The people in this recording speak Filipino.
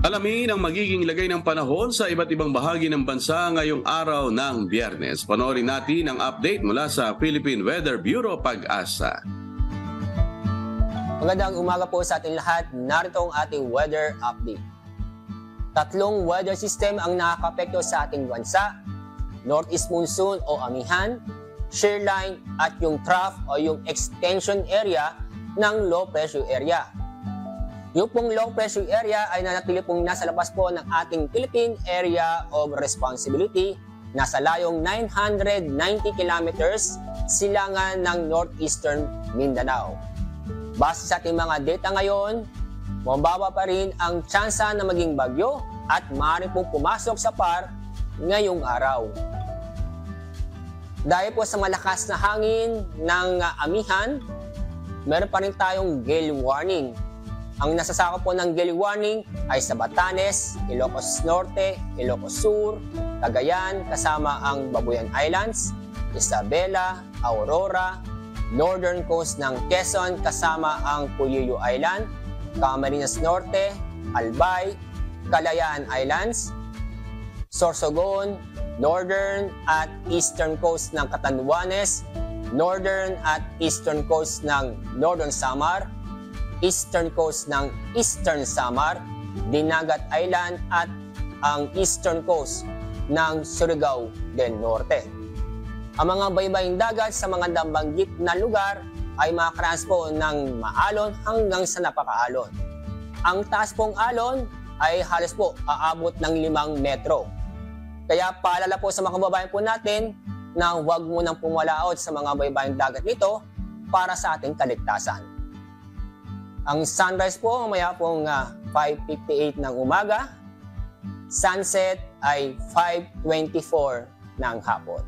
Alamin ang magiging lagay ng panahon sa iba't ibang bahagi ng bansa ngayong araw ng Biyernes. Panoorin natin ang update mula sa Philippine Weather Bureau Pag-asa. Magandang umaga po sa ating lahat. Narito ang ating weather update. Tatlong weather system ang nakakapekto sa ating bansa. Northeast monsoon o amihan, shear line at yung trough o yung extension area ng low pressure area. Yung pong low pressure area ay nanatili pong nasa labas po ng ating Philippine Area of Responsibility, nasa layong 990 kilometers silangan ng northeastern Mindanao. Base sa ating mga data ngayon, mababa pa rin ang tsansa na maging bagyo at maaari pong pumasok sa PAR ngayong araw. Dahil po sa malakas na hangin ng amihan, meron pa rin tayong gale warning. Ang nasasakop po ng gale warning ay sa Batanes, Ilocos Norte, Ilocos Sur, Cagayan kasama ang Babuyan Islands, Isabela, Aurora, northern coast ng Quezon kasama ang Puyuyo Island, Camarines Norte, Albay, Calayan Islands, Sorsogon, northern at eastern coast ng Catanduanes, northern at eastern coast ng Northern Samar, eastern coast ng Eastern Samar, Dinagat Island at ang eastern coast ng Surigao del Norte. Ang mga baybaying dagat sa mga nabanggit na lugar ay makakaranas po ng maalon hanggang sa napakaalon. Ang taas pong alon ay halos po aabot ng 5 metro. Kaya paalala po sa mga kababayan po natin na huwag munang pumalaot sa mga baybaying dagat nito para sa ating kaligtasan. Ang sunrise po mamaya pong 5:58 ng umaga, sunset ay 5:24 ng hapon.